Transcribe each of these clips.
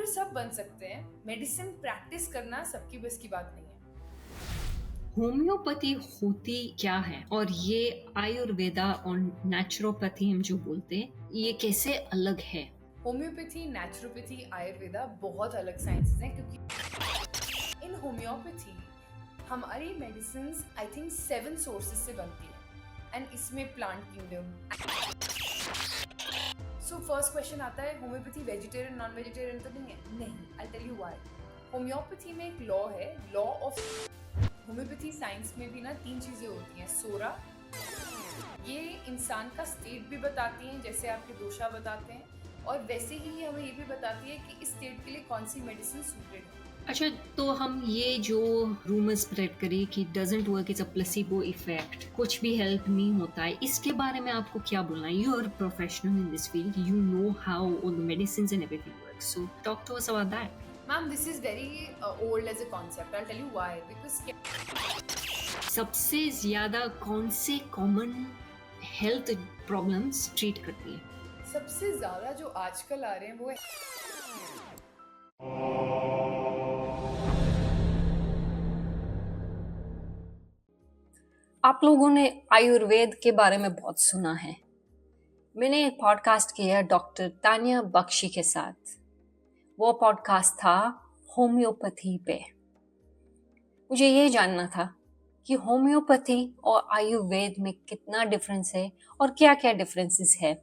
सब बन सकते हैं, मेडिसिन प्रैक्टिस करना सबकी बस की बात नहीं है। होम्योपैथी होती क्या है और ये आयुर्वेदा और नेचुरोपैथी हम जो बोलते हैं ये कैसे अलग है? होम्योपैथी, नेचुरोपैथी, आयुर्वेदा बहुत अलग साइंसेस हैं, क्योंकि इन होम्योपैथी हमारी मेडिसिन आई थिंक 7 सोर्सेज से बनती है, एंड इसमें plant kingdom. So first question आता है, होम्योपैथी वेजिटेरियन नॉन वेजिटेरियन तो नहीं है? नहीं, I tell you why. Homeopathy में एक लॉ है, लॉ ऑफ होम्योपैथी साइंस में भी ना 3 चीजें होती हैं। सोरा, ये इंसान का स्टेट भी बताती हैं, जैसे आपके दोषा बताते हैं, और वैसे ही ये हमें ये भी बताती है कि इस स्टेट के लिए कौन सी मेडिसिन सूटेड है। अच्छा, तो हम ये जो रूमर स्प्रेड करें कि doesn't work, it's a placebo effect, कुछ भी हेल्प नहीं होता है, इसके बारे में आपको क्या बोलना है? You are professional in this field, you know how all the medicine and everything works, so talk to us about that. Ma'am, this is very old as a concept. I tell you why, because सबसे ज्यादा कौन से common health problems treat करती है? सबसे ज्यादा जो आजकल आ रहे हैं वो है आप लोगों ने आयुर्वेद के बारे में बहुत सुना है। मैंने एक पॉडकास्ट किया डॉक्टर तानिया बख्शी के साथ। वो पॉडकास्ट था होम्योपैथी पे। मुझे ये जानना था कि होम्योपैथी और आयुर्वेद में कितना डिफरेंस है और क्या क्या डिफरेंसेस है।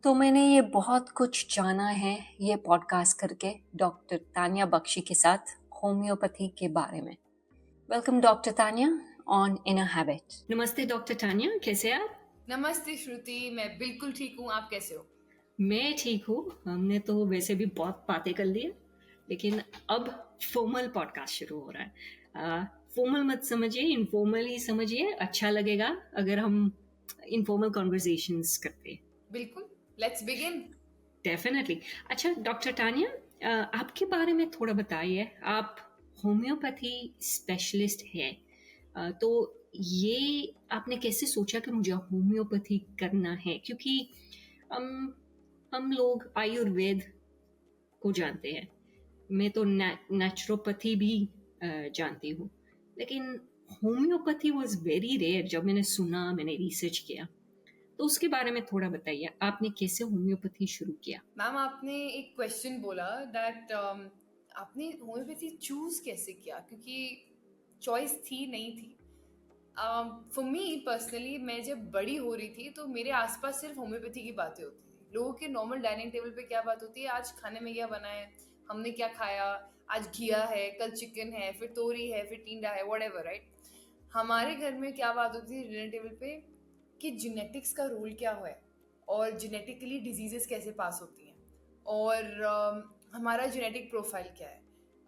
तो मैंने ये बहुत कुछ जाना है ये पॉडकास्ट करके डॉक्टर तानिया बख्शी के साथ होम्योपैथी के बारे में। Welcome doctor Tania on inner habit. नमस्ते डॉक्टर तानिया, कैसे हैं आप? नमस्ते श्रुति, मैं बिल्कुल ठीक हूँ, आप कैसे हो? मैं ठीक हूँ। हमने तो वैसे भी बहुत बातें कर ली है, लेकिन अब फॉर्मल पॉडकास्ट शुरू हो रहा है। फॉर्मल मत समझिए, इनफॉर्मल ही समझिए, अच्छा लगेगा अगर हम इनफॉर्मल कॉन्वर्जेशंस करते हैं। बिल्कुल, लेट्स बिगिन। डेफिनेटली। अच्छा डॉक्टर तानिया, आपके बारे में थोड़ा बताइए। आप होम्योपैथी स्पेशलिस्ट है, तो ये आपने कैसे सोचा कि मुझे होम्योपैथी करना है? क्योंकि हम लोग आयुर्वेद को जानते हैं, मैं तो नेचुरोपैथी भी जानती हूँ, लेकिन होम्योपैथी वाज वेरी रेयर। जब मैंने सुना, मैंने रिसर्च किया, तो उसके बारे में थोड़ा बताइए, आपने कैसे होम्योपैथी शुरू किया? मैम, आपने एक क्वेश्चन बोला दैट आपने होम्योपैथी चूज कैसे किया, क्योंकि चॉइस थी नहीं थी। फॉर मी पर्सनली, मैं जब बड़ी हो रही थी तो मेरे आसपास सिर्फ होम्योपैथी की बातें होती थी। लोगों के नॉर्मल डाइनिंग टेबल पे क्या बात होती है? आज खाने में क्या बना है, हमने क्या खाया, आज घिया है, कल चिकन है, फिर तोरी है, फिर टींडा है, व्हाटएवर, राइट। हमारे घर में क्या बात होती थी डिनर टेबल पे, कि जेनेटिक्स का रोल क्या है, और जेनेटिकली डिजीजेस कैसे पास होती हैं, और हमारा जेनेटिक प्रोफाइल क्या है,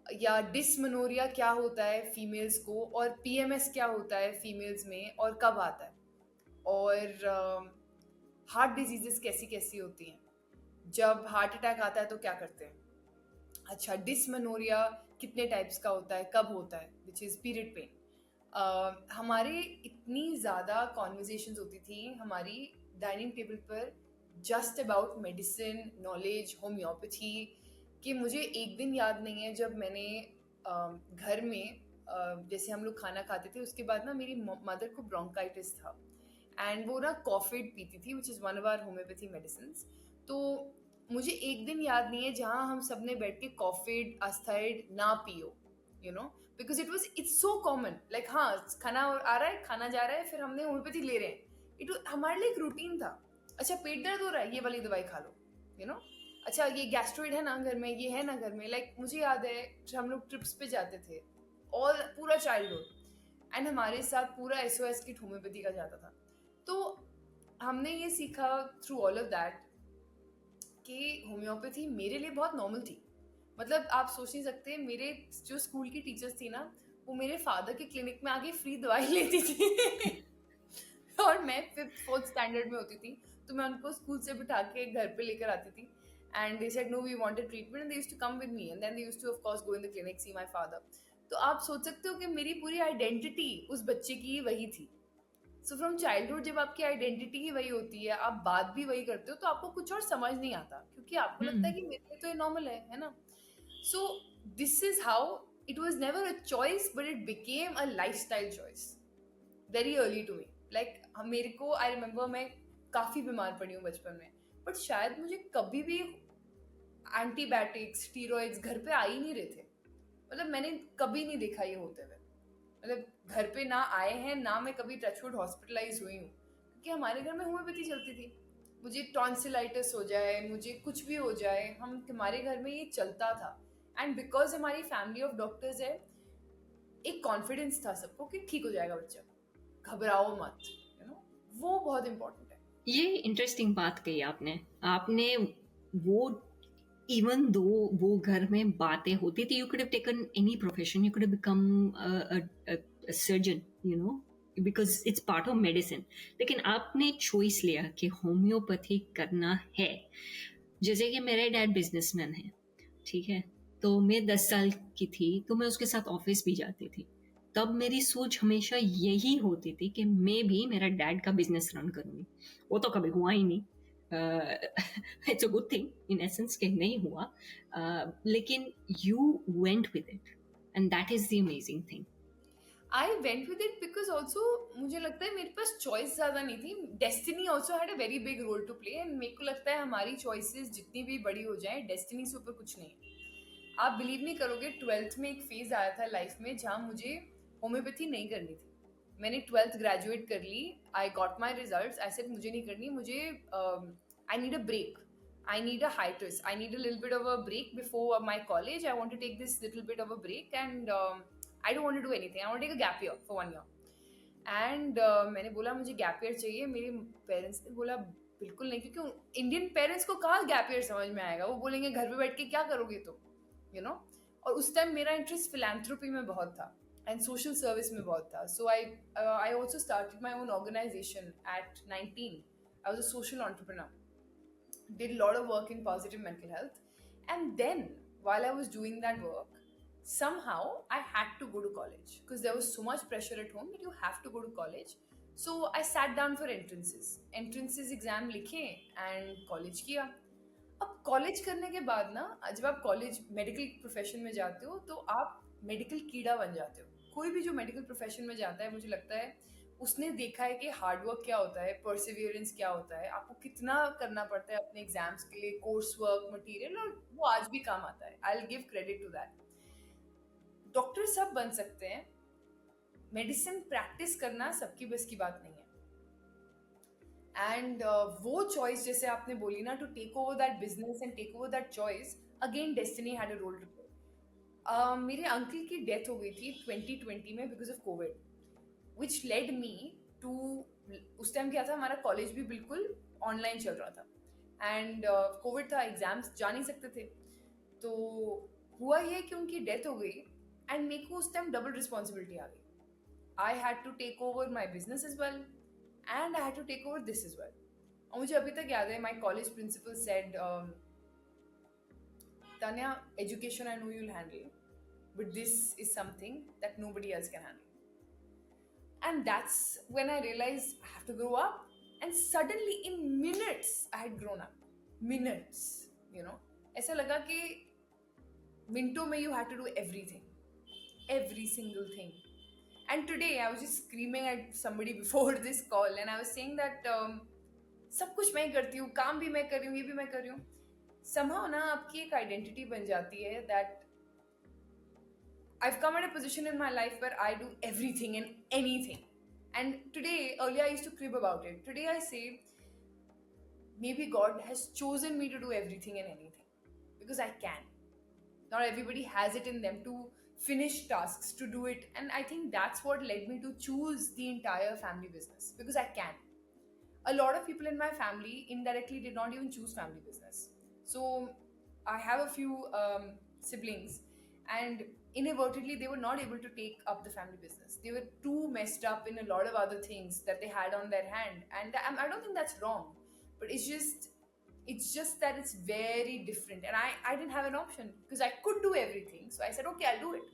या डिसमेनोरिया क्या होता है फीमेल्स को, और पीएमएस क्या होता है फीमेल्स में और कब आता है, और हार्ट डिजीजेस कैसी कैसी होती हैं, जब हार्ट अटैक आता है तो क्या करते हैं। अच्छा, डिसमेनोरिया कितने टाइप्स का होता है, कब होता है, विच इज़ पीरियड पेन। हमारे इतनी ज़्यादा कॉन्वर्जेशंस होती थी हमारी डाइनिंग टेबल पर, just about medicine, knowledge, homeopathy, कि मुझे एक दिन याद नहीं है जब मैंने घर में जैसे हम लोग खाना खाते थे, उसके बाद ना मेरी मदर को ब्रोंकाइटिस था, एंड वो ना कॉफिड पीती थी, which is one of our homeopathy medicine. तो मुझे एक दिन याद नहीं है जहाँ हम सब ने बैठ के कॉफिड, अस्थाइड ना पियो, you know, because it's so common, like हाँ, खाना आ रहा है, खाना जा रहा है, फिर हमने होम्योपैथी ले रहे हैं। हमारे लिए एक रूटीन था। अच्छा, पेट दर्द हो रहा है, ये वाली दवाई खा लो, यू नो। अच्छा, ये गैस्ट्रोइड है ना घर में, ये है ना घर में, लाइक मुझे याद है जब हम लोग ट्रिप्स पे जाते थे, और पूरा चाइल्डहुड, एंड हमारे साथ पूरा एसओएस किट होम्योपैथी का जाता था। तो हमने ये सीखा थ्रू ऑल ऑफ दैट कि होम्योपैथी मेरे लिए बहुत नॉर्मल थी। मतलब आप सोच नहीं सकते, मेरे जो स्कूल की टीचर्स थी ना, वो मेरे फादर के क्लिनिक में आके फ्री दवाई लेती थी और मैं 5th 4th स्टैंडर्ड में होती थी, तो मैं उनको स्कूल से बिठा के घर पे लेकर आती थी, and they said no, we wanted treatment, and they used to come with me, and then they used to of course go in the clinic, see my father. तो आप सोच सकते हो कि मेरी पूरी आइडेंटिटी उस बच्चे की वही थी। सो फ्रॉम चाइल्डहुड जब आपकी आइडेंटिटी ही वही होती है, आप बात भी वही करते हो, तो आपको कुछ और समझ नहीं आता, क्योंकि आपको लगता है कि मेरे लिए तो ये नॉर्मल है ना। So this is how it was never a choice, but it became a lifestyle choice very early to me. Like मेरे को आई रिमेम्बर मैं काफी बीमार पड़ी हूँ बचपन में, बट शायद मुझे कभी भी एंटीबायोटिक्स स्टीरॉइड्स घर पे आ ही नहीं रहे थे. मतलब मैंने कभी नहीं देखा ये होते हुए. मतलब घर पे ना आए हैं, ना मैं कभी टचवुड हॉस्पिटलाइज हुई हूँ, क्योंकि हमारे घर में होम्योपैथी चलती थी. मुझे टॉन्सिलाइटिस हो जाए, मुझे कुछ भी हो जाए, हम हमारे घर में ये चलता था. एंड बिकॉज हमारी फैमिली ऑफ डॉक्टर्स है, एक कॉन्फिडेंस था सबको कि ठीक हो जाएगा बच्चा, घबराओ मत, वो बहुत इंपॉर्टेंट है. ये इंटरेस्टिंग बात कही आपने. आपने वो इवन दो वो घर में बातें होती थी, you could have taken any profession, you could have become a surgeon, you know, because it's part of medicine. लेकिन आपने चॉइस लिया कि होम्योपैथी करना है. जैसे कि मेरे डैड बिजनेसमैन है, ठीक है, तो मैं 10 साल की थी तो मैं उसके साथ ऑफिस भी जाती थी. तब मेरी सोच हमेशा यही होती थी कि मैं भी मेरा डैड का बिजनेस रन करूंगी. वो तो कभी हुआ ही नहीं. It's a good thing in essence कि नहीं हुआ. लेकिन you went with it and that is the amazing thing. I went with it because also मुझे लगता है मेरे पास चॉइस ज़्यादा नहीं थी. Destiny also had a very big role to play, and मेरे को लगता है हमारी चॉइसेस जितनी भी बड़ी हो जाए, डेस्टिनी से ऊपर कुछ नहीं है. आप बिलीव नहीं करोगे, 12th में एक फेज आया था लाइफ में जहाँ मुझे होम्योपैथी नहीं करनी थी. मैंने 12th ग्रेजुएट कर ली, I got my result, I said मुझे नहीं करनी, मुझे I need a break, I need a hiatus. I need a little bit of a break before my college. I want to take this little bit of a break, and I don't want to do anything. I want to take a gap year for 1 year. And मैंने बोला मुझे gap year चाहिए. मेरे parents ने बोला बिल्कुल नहीं, क्योंकि इंडियन पेरेंट्स को कहाँ गैप ईयर समझ में आएगा. वो बोलेंगे घर पे बैठ के क्या करोगे तुम, और उस टाइम मेरा इंटरेस्ट फिलैंथ्रोपी में बहुत था एंड सोशल सर्विस में बहुत था. So I also started my own organisation at 19. I was a social entrepreneur, did a lot of work in positive mental health. And then while I was doing that work, somehow I had to go to college because there was so much pressure at home that you have to go to college. So I sat down for entrances exam लिखे and college किया. अब college करने के बाद ना, जब आप college medical profession में जाते हो तो आप मेडिकल कीड़ा बन जाते हो. कोई भी जो मेडिकल प्रोफेशन में जाता है, मुझे लगता है उसने देखा है कि हार्डवर्क क्या होता है, परसिवियरेंस क्या होता है, आपको कितना करना पड़ता है अपने एग्जाम्स के लिए, कोर्स वर्क मटेरियल, और वो आज भी काम आता है. I will give credit to that. Doctor सब बन सकते हैं, मेडिसिन प्रैक्टिस करना सबकी बस की बात नहीं है. एंड वो चॉइस जैसे आपने बोली ना, to take over that business and take over that choice, again destiny had a role to play. मेरे अंकल की डेथ हो गई थी 2020 में because of Covid, which led me to, उस टाइम क्या था, हमारा कॉलेज भी बिल्कुल ऑनलाइन चल रहा था एंड कोविड था, एग्जाम्स जा नहीं सकते थे. तो हुआ ये कि उनकी डेथ हो गई एंड मेरे को उस टाइम डबल रिस्पॉन्सिबिलिटी आ गई. I had to take over my business as well and I had to take over this as well. और मुझे अभी तक याद है, my college principal said, Tanya, education I know you'll handle, but this is something that nobody else can handle. And that's when I realized I have to grow up. And suddenly in minutes I had grown up. Minutes, ऐसा लगा कि मिनटों में you had to do everything, every single thing. And today I was just screaming at somebody before this call and I was saying that सब कुछ मैं करती हूँ, काम भी मैं कर रही हूँ, ये भी मैं कर रही हूँ. Somehow ना आपकी एक आइडेंटिटी बन जाती है that I've come at a position in my life where I do everything and anything. And today, earlier I used to crib about it. Today I say, maybe God has chosen me to do everything and anything. Because I can. Not everybody has it in them to finish tasks, to do it. And I think that's what led me to choose the entire family business. Because I can. A lot of people in my family indirectly did not even choose family business. So I have a few siblings, and inadvertently they were not able to take up the family business. They were too messed up in a lot of other things that they had on their hand, and I don't think that's wrong, but it's just that it's very different, and I didn't have an option because I could do everything. So I said, okay, I'll do it.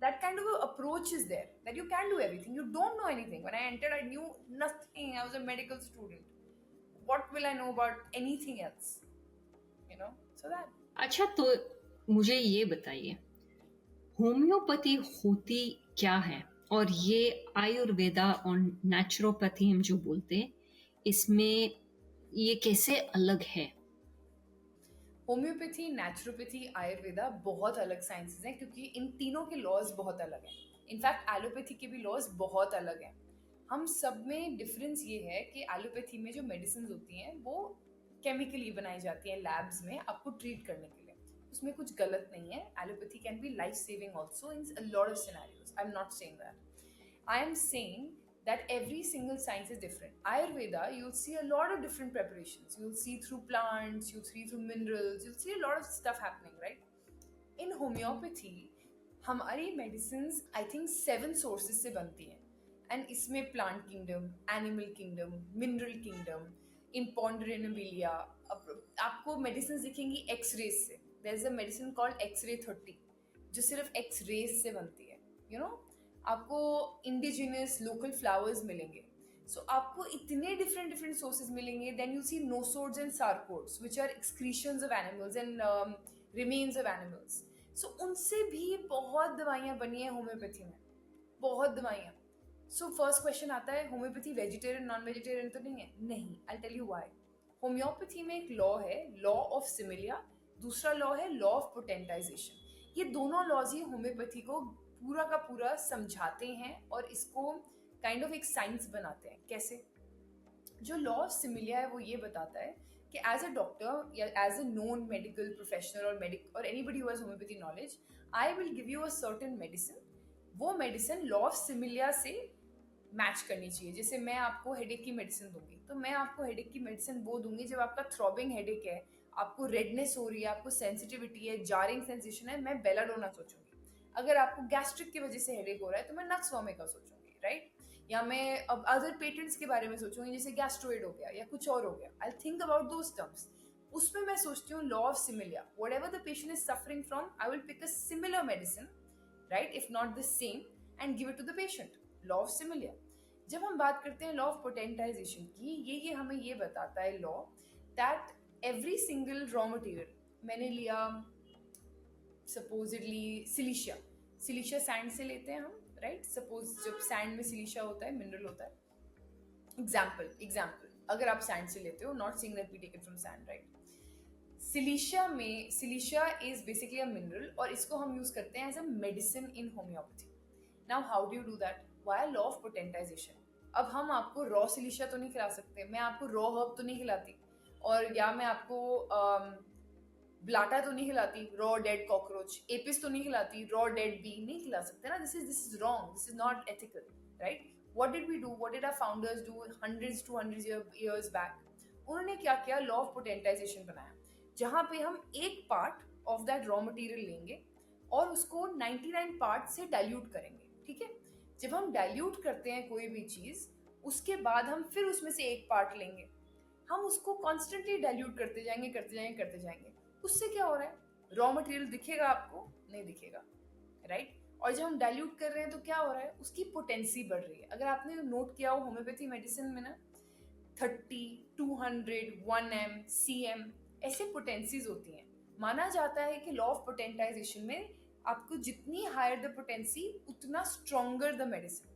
That kind of a approach is there, that you can do everything. You don't know anything. When I entered, I knew nothing. I was a medical student. What will I know about anything else? So that. अच्छा, तो मुझे ये बताइए, homeopathy होती क्या है? और ये आयुर्वेदा और नेचुरोपैथी हम जो बोलते हैं, इसमें ये कैसे अलग है? होम्योपैथी, नेचुरोपैथी, आयुर्वेदा बहुत अलग साइंसेज हैं क्योंकि इन तीनों के लॉज बहुत अलग हैं। इनफैक्ट एलोपैथी के भी लॉज बहुत अलग हैं। हम सब में डिफरेंस ये है कि एलोपैथी में जो मेडिसिन होती हैं वो केमिकली बनाई जाती हैं लैब्स में आपको ट्रीट करने के लिए। उसमें कुछ गलत नहीं है। Allopathy can be life saving also in a lot of scenarios. I am not saying that. I am saying that every single science is different. Ayurveda, you'll see a lot of different preparations. You'll see through plants, you'll see through minerals, you'll see a lot of stuff happening, right? In homeopathy, हमारी medicines I think 7 sources से बनती हैं, and इसमें plant kingdom, animal kingdom, mineral kingdom, imponderabilia, आपको medicines दिखेंगी X-rays से. There's a medicine called X-ray 30 जो सिर्फ X-rays से बनती है, you know? आपको इंडिजिनियस लोकल फ्लावर्स मिलेंगे. सो आपको इतने डिफरेंट डिफरेंट सोर्सेज मिलेंगे. Then you see nosodes and sarcodes which are excretions of animals and remains of animals. So उनसे भी बहुत दवाइयाँ बनी हैं होम्योपैथी में, बहुत दवाइयाँ. सो फर्स्ट क्वेश्चन आता है, होम्योपैथी वेजिटेरियन नॉन वेजिटेरियन तो नहीं है? नहीं. I tell you why. Homeopathy में एक लॉ है, लॉ ऑफ सिमिलिया. दूसरा लॉ है लॉ ऑफ पोटेंटाइजेशन. ये दोनों लॉज ही होम्योपैथी को पूरा का पूरा समझाते हैं और इसको काइंड ऑफ एक साइंस बनाते हैं. कैसे? जो लॉ ऑफ सिमिलिया है वो ये बताता है कि एज अ डॉक्टर या as a non medical professional और anybody who has homeopathy knowledge, I will give you a certain medicine. वो मेडिसिन लॉ ऑफ सिमिलिया से मैच करनी चाहिए. जैसे मैं आपको हेडेक की मेडिसिन दूंगी, तो मैं आपको हेडेक की मेडिसिन वो दूंगी जब आपका थ्रॉबिंग हेडेक है, आपको रेडनेस हो रही है, आपको सेंसिटिविटी है, जारिंग सेंसेशन है, मैं बेलाडोना सोचूंगी. अगर आपको गैस्ट्रिक की वजह से हेडेक हो रहा है तो मैं नक्स वोमिका सोचूंगी, राइट? या मैं अब अदर पेटेंट्स के बारे में सोचूंगी, जैसे गैस्ट्रोइड हो गया या कुछ और हो गया. I think about those terms. उसमें मैं सोचती हूँ law of similia. Whatever the patient is suffering from, I will pick a similar medicine, right, if not the same, and give it to the patient. Law of similia. जब हम बात करते हैं law of potentisation की, ये हमें ये बताता है law that every single raw material, मैंने लिया सपोजिटली सिलिशिया सैंड से लेते हैं हम, राइट? सपोज जब सैंड में सिलिशिया होता है, मिनरल होता है. एग्जाम्पल अगर आप सैंड से लेते हो, not saying that we take it from sand, right? Silicea is basically a mineral और इसको हम यूज करते हैं as a medicine in homeopathy. Now how do you do that? Via law of potentisation. अब हम आपको रॉ सिलिशिया तो नहीं खिला सकते, मैं आपको रॉ हर्ब तो नहीं खिलाती, और या मैं आपको ब्लाटा तो नहीं खिलाती, रॉ डेड कॉकरोच. एपिस तो नहीं खिलाती, रॉ डेड बी नहीं खिला सकते ना. This is wrong, this is not ethical, right? What did we do, what did our founders do hundreds to hundreds years back? उन्होंने क्या किया? लॉ ऑफ पोटेंटाइजेशन बनाया, जहां पे हम एक part of that raw material लेंगे और उसको 99 पार्ट से डाइल्यूट करेंगे. ठीक है? जब हम डाइल्यूट करते हैं कोई भी चीज, उसके बाद हम फिर उसमें से एक पार्ट लेंगे, हम उसको कॉन्स्टेंटली डाइल्यूट करते जाएंगे. उससे क्या हो रहा है? रॉ मटेरियल दिखेगा आपको? नहीं दिखेगा, राइट? और जब हम डाइल्यूट कर रहे हैं तो क्या हो रहा है? उसकी पोटेंसी बढ़ रही है. अगर आपने नोट किया हो होम्योपैथी मेडिसिन में ना 30, 200, 1m, cm ऐसे पोटेंसीज होती हैं. माना जाता है कि लॉ ऑफ पोटेंटाइजेशन में आपको जितनी हायर द पोटेंसी उतना stronger the medicine,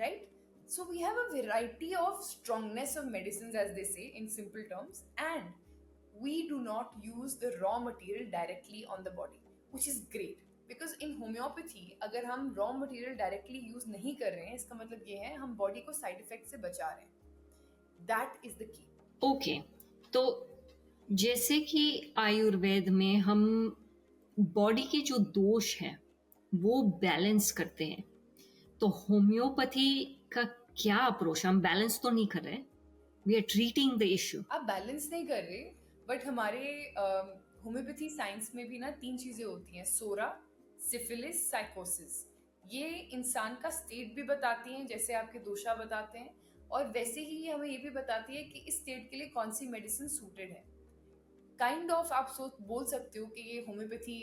right? So we have a variety of strongness of medicines, as they say in simple terms, and we do not use the raw material directly on the body, which is great. Because in homeopathy, अगर हम raw material directly use नहीं कर रहे हैं, इसका मतलब ये है हम body को side effect से बचा रहे हैं. That is the key. Okay, तो जैसे कि आयुर्वेद में हम बॉडी के जो दोष हैं वो बैलेंस करते हैं, तो होम्योपैथी का क्या अप्रोच? हम बैलेंस तो नहीं कर रहे, we are treating the issue. आप बैलेंस नहीं कर रहे, बट हमारे होम्योपैथी साइंस में भी ना 3 चीजें होती हैं: सोरा, सिफिलिस, साइकोसिस. ये इंसान का स्टेट भी बताती हैं, जैसे आपके दोषा बताते हैं, और वैसे ही हमें ये भी बताती है कि इस स्टेट के लिए कौन सी मेडिसिन सूटेड है. काइंड ऑफ आप बोल सकते हो कि ये होम्योपैथी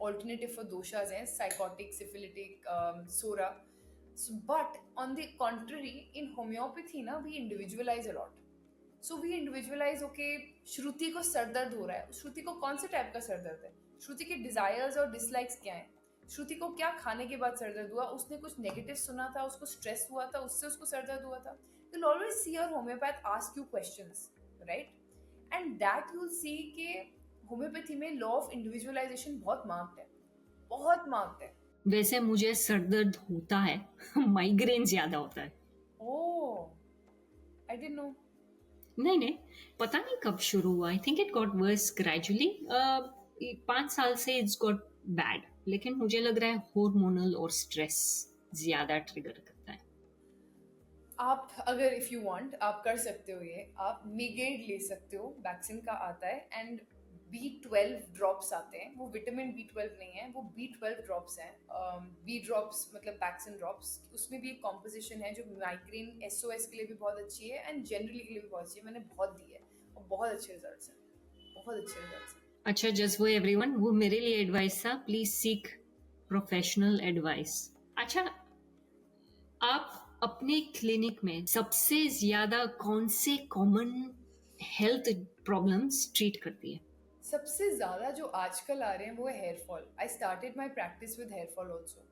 ऑल्टरनेटिव फॉर दोषाज हैं, sycotic, syphilitic, psora. But on the contrary, in homeopathy, na, we individualize a lot. So we individualise, okay Shruti को सर दर्द हो रहा है, श्रुति को कौन से टाइप का सर दर्द है, श्रुति के डिजायर्स और डिसलाइक्स क्या है, श्रुति को क्या खाने के बाद सर दर्द हुआ, उसने कुछ नेगेटिव सुना था, उसको स्ट्रेस हुआ था, उससे उसको सर दर्द हुआ था. You'll always see your homeopath ask you questions, right? And that you'll see कि होम्योपैथी में लॉ ऑफ इंडिविजुअलाइजेशन बहुत मार्क्ड है, बहुत मार्क्ड है. वैसे मुझे सर दर्द होता है, माइग्रेन ज्यादा होता है. ओह, आई डिडंट नो. नहीं नहीं, पता नहीं कब शुरू हुआ. I think it got verse gradually. 5 साल से इट्स गॉट बैड, लेकिन मुझे लग रहा है हार्मोनल और स्ट्रेस ज्यादा ट्रिगर करता है. आप अगर इफ यू वांट आप कर सकते हो ये, आप मीगेड ले सकते हो, वैक्सीन का आता है, एंड B12 ड्रॉप्स आते हैं, वो विटामिन B12 नहीं है, वो B12 ड्रॉप्स हैं. बी ड्रॉप्स मतलब वैक्सीन ड्रॉप्स, उसमें भी एक कॉम्पोजिशन है जो माइग्रेन SOS के लिए भी बहुत अच्छी है एंड जनरली के लिए भी बहुत अच्छी है. मैंने बहुत दी है और बहुत अच्छे रिजल्ट्स हैं, बहुत अच्छे रिजल्ट्स हैं. अच्छा, जस्ट वो एवरीवन, वो मेरे लिए एडवाइस था, प्लीज सीक प्रोफेशनल एडवाइस. अच्छा, आप अपने क्लिनिक में सबसे ज्यादा कौन से कॉमन हेल्थ प्रॉब्लम्स ट्रीट करती है? सबसे ज़्यादा जो आजकल आ रहे हैं वो है hair fall. I started my practice with hair fall also,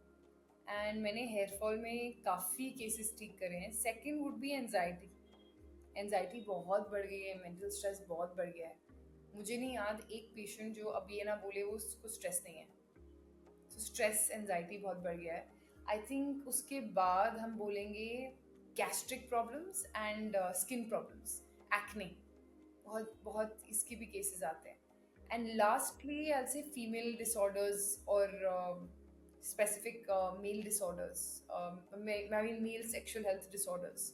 and मैंने हेयर फॉल में काफ़ी केसेस ठीक करे हैं. Second would be anxiety. Anxiety बहुत बढ़ गई है, मेंटल स्ट्रेस बहुत बढ़ गया है. मुझे नहीं याद एक पेशेंट जो अब ये ना बोले वो उसको स्ट्रेस नहीं है. तो स्ट्रेस एनजाइटी बहुत बढ़ गया है. आई थिंक उसके बाद हम बोलेंगे gastric problems and skin problems, acne, बहुत बहुत इसके भी केसेस आते हैं. एंड लास्टली आई से फीमेल डिसऑर्डर्स और specific male disorders, I mean male sexual health disorders.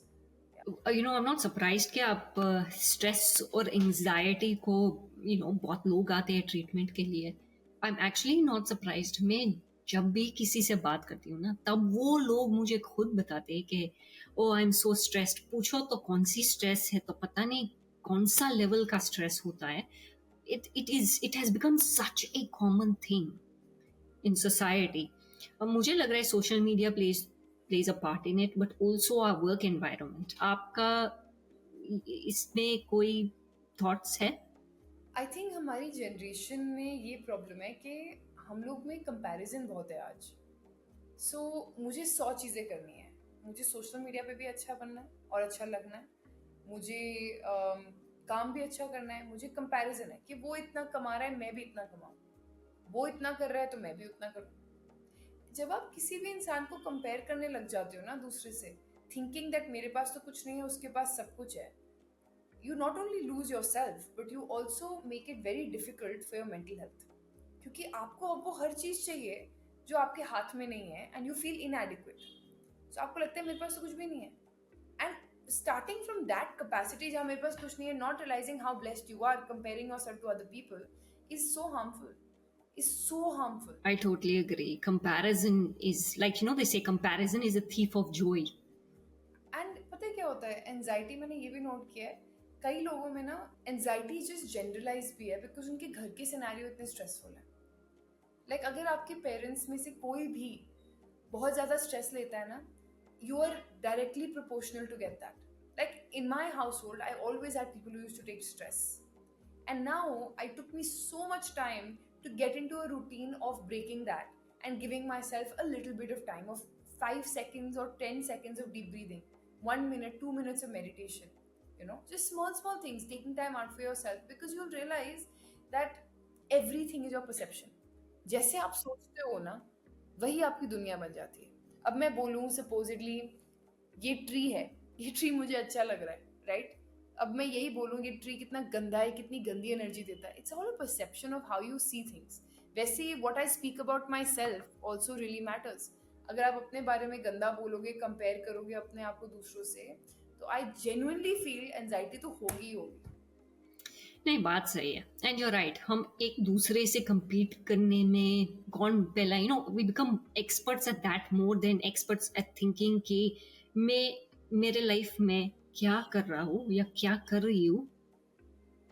You know, I am not surprised कि आप स्ट्रेस और एंजाइटी को, यू नो, बहुत लोग आते हैं ट्रीटमेंट के लिए. I am actually not surprised. मैं जब भी किसी से बात करती हूँ ना, तब वो लोग मुझे खुद बताते हैं कि ओ आई एम सो स्ट्रेस्ड. पूछो तो कौन सी स्ट्रेस है, तो पता नहीं कौन सा लेवल का स्ट्रेस होता है. It has become such A common thing in society. मुझे लग रहा है social media plays a part in it, but also our work environment. आपका इसमें कोई thoughts है? आई थिंक हमारी जनरेशन में ये प्रॉब्लम है कि हम लोग में कंपैरिजन बहुत है आज. सो मुझे 100 चीज़ें करनी है. मुझे सोशल मीडिया पे भी अच्छा बनना है और अच्छा लगना है. मुझे काम भी अच्छा करना है. मुझे कंपैरिजन है कि वो इतना कमा रहा है, मैं भी इतना कमाऊँ. वो इतना कर रहा है तो मैं भी उतना करूँ. जब आप किसी भी इंसान को कंपेयर करने लग जाते हो ना दूसरे से, थिंकिंग दैट मेरे पास तो कुछ नहीं है, उसके पास सब कुछ है, you not only lose yourself but you also make it very difficult for your mental health. क्योंकि आपको अब वो हर चीज़ चाहिए जो आपके हाथ में नहीं है and you feel inadequate. So आपको लगता है मेरे पास तो कुछ भी नहीं है. And starting from that capacity जहाँ मेरे पास कुछ नहीं है, not realizing how blessed you are, comparing yourself to other people is so harmful. Is so harmful. I totally agree. Comparison is like, you know, they say comparison is a thief of joy. And पता है क्या होता है, anxiety मैंने ये भी note किया है, कई लोगों में ना एंजाइटी जस्ट जनरलाइज भी है बिकॉज उनके घर के सिनेरियो इतने स्ट्रेसफुल है. लाइक अगर आपके पेरेंट्स में से कोई भी बहुत ज़्यादा स्ट्रेस लेता है ना, you are directly proportional to get that. Like in my household I always had people who used to take stress, and now I took me so much time to get into a routine of breaking that and giving myself a little bit of time of 5 seconds or 10 seconds of deep breathing, 1 minute, 2 minutes of meditation, you know, just small things, taking time out for yourself, because you'll realize that everything is your perception. जैसे आप सोचते हो ना, वही आपकी दुनिया बन जाती है. अब मैं बोलूँ सपोजिटली ये ट्री है, ये ट्री मुझे अच्छा लग रहा है, राइट? अब मैं यही बोलूँगी ट्री कितना गंदा है, कितनी गंदी एनर्जी देता है. It's all a perception of how you see things. वैसे ही what I speak about myself also really matters. अगर आप अपने बारे में गंदा बोलोगे, कंपेयर करोगे अपने आप को दूसरों से, तो आई जेन्युइनली फील एंजाइटी तो होगी ही होगी. नहीं, बात सही है. एंड यूर राइट, हम एक दूसरे से compete करने में कौन पहला, you know, we become experts at that more than experts at thinking कि मैं मेरे लाइफ में क्या कर रहा हूँ या क्या कर रही हूँ,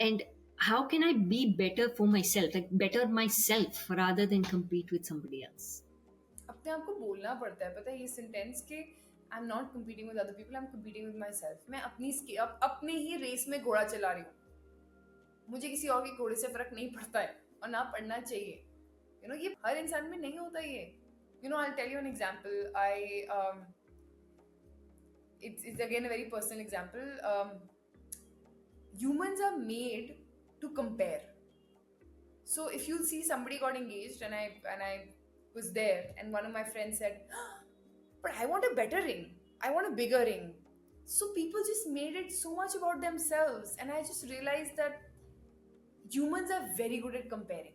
and how can I be better for myself, like better myself rather than compete with somebody else. अपने आप को बोलना पड़ता है, पता है ये सेंटेंस के I am not competing with other people, I am competing with my self. मैं अपने ही रेस में घोड़ा चला रही हूँ. मुझे किसी और के घोड़े से फर्क नहीं पड़ता है और ना पड़ना चाहिए. ये हर इंसान में नहीं होता. ये I'll tell you an example. It's again a very personal example. Humans are made to compare. So if you see somebody got engaged and I was there and one of my friends said, but I want a better ring, I want a bigger ring. So people just made it so much about themselves, and I just realized that humans are very good at comparing.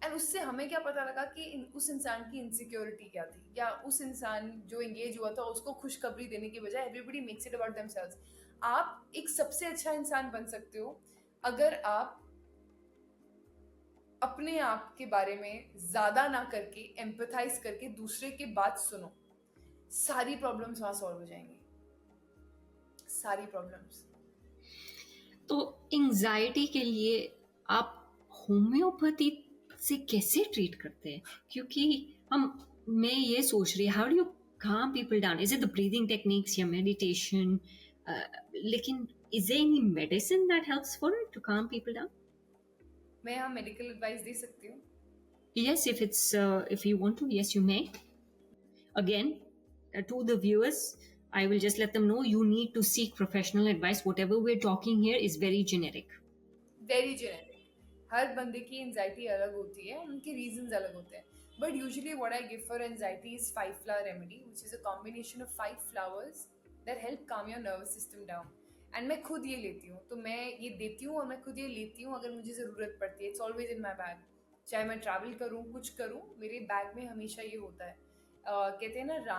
And उससे हमें क्या पता लगा कि उस इंसान की insecurity क्या थी, या उस इंसान जो एंगेज हुआ था उसको खुशखबरी देने की बजाय everybody makes it about themselves. आप एक सबसे अच्छा इंसान बन सकते हो अगर आप अपने आप के बारे में ज्यादा ना करके एम्पथाइज करके दूसरे की बात सुनो. सारी प्रॉब्लम्स वहां सॉल्व हो जाएंगी, सारी प्रॉब्लम्स. तो एंजाइटी के लिए आप होम्योपैथी से कैसे ट्रीट करते हैं? क्योंकि मैं ये सोच रही, how do you calm people down? Is it the breathing techniques या meditation? लेकिन is there any medicine that helps for it to calm people down? मैं यहाँ मेडिकल एडवाइस दे सकती हूँ. Yes, if you want to, yes, you may. Again, to the viewers, I will just let them know you need to seek professional advice. Whatever we're talking here is very generic. Very generic. हर बंदे की anxiety अलग होती है, उनके reasons अलग होते हैं. But usually what I give for anxiety is 5 flower remedy, which is a combination of 5 flowers that help calm your nervous system down. And मैं खुद ये लेती हूँ, तो मैं ये देती हूँ और मैं खुद ये लेती हूँ अगर मुझे ज़रूरत पड़ती है. It's always in my bag. चाहे मैं ट्रैवल करूँ, कुछ करूँ, मेरे बैग में हमेशा ये होता है. कहते हैं ना,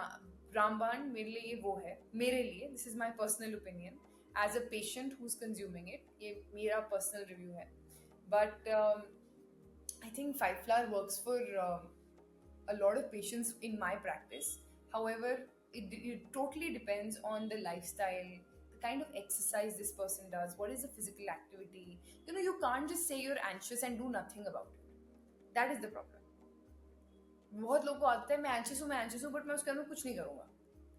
रामबाण मेरे लिए ये वो है. मेरे लिए, this is my personal opinion as a patient who is consuming it. ये मेरा पर्सनल रिव्यू है. But I think 5 flower works for a lot of patients in my practice. However, it totally depends on the lifestyle, the kind of exercise this person does, what is the physical activity. You can't just say you're anxious and do nothing about it. That is the problem. बहुत लोगों को आता है मैं anxious हूँ but मैं उसके अंदर कुछ नहीं करूँगा.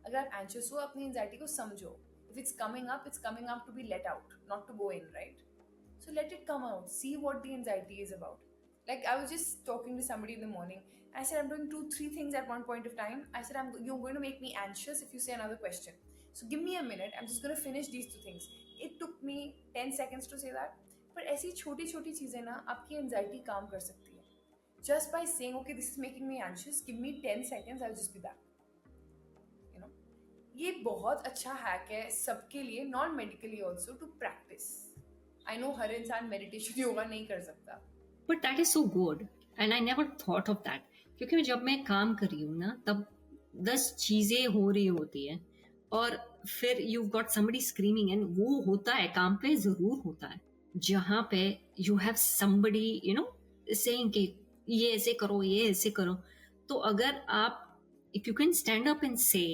अगर आप anxious हो, अपनी anxiety को समझो. If it's coming up to be let out, not to go in, right? So let it come out. See what the anxiety is about. Like I was just talking to somebody in the morning. I said, I'm doing 2-3 things at one point of time. I said, you're going to make me anxious if you say another question. So give me a minute. I'm just going to finish these 2 things. It took me 10 seconds to say that. But ऐसी छोटी-छोटी चीजें ना आपकी anxiety calm कर सकती है. Just by saying, okay, this is making me anxious. Give me 10 seconds. I'll just be back. ये बहुत अच्छा हैक है सबके लिए, non medically also, to practise. I know हर इंसान मेडिटेशन योगा नहीं कर सकता. But that is so good and I never thought of that. क्योंकि जब मैं काम कर रही हूँ ना, तब 10 चीजें हो रही होती है और फिर you got somebody screaming, and वो होता है, काम पे जरूर होता है, जहाँ पे यू हैव समबडी सेइंग कि ये ऐसे करो, ये ऐसे करो. तो अगर आप, if you can stand up and से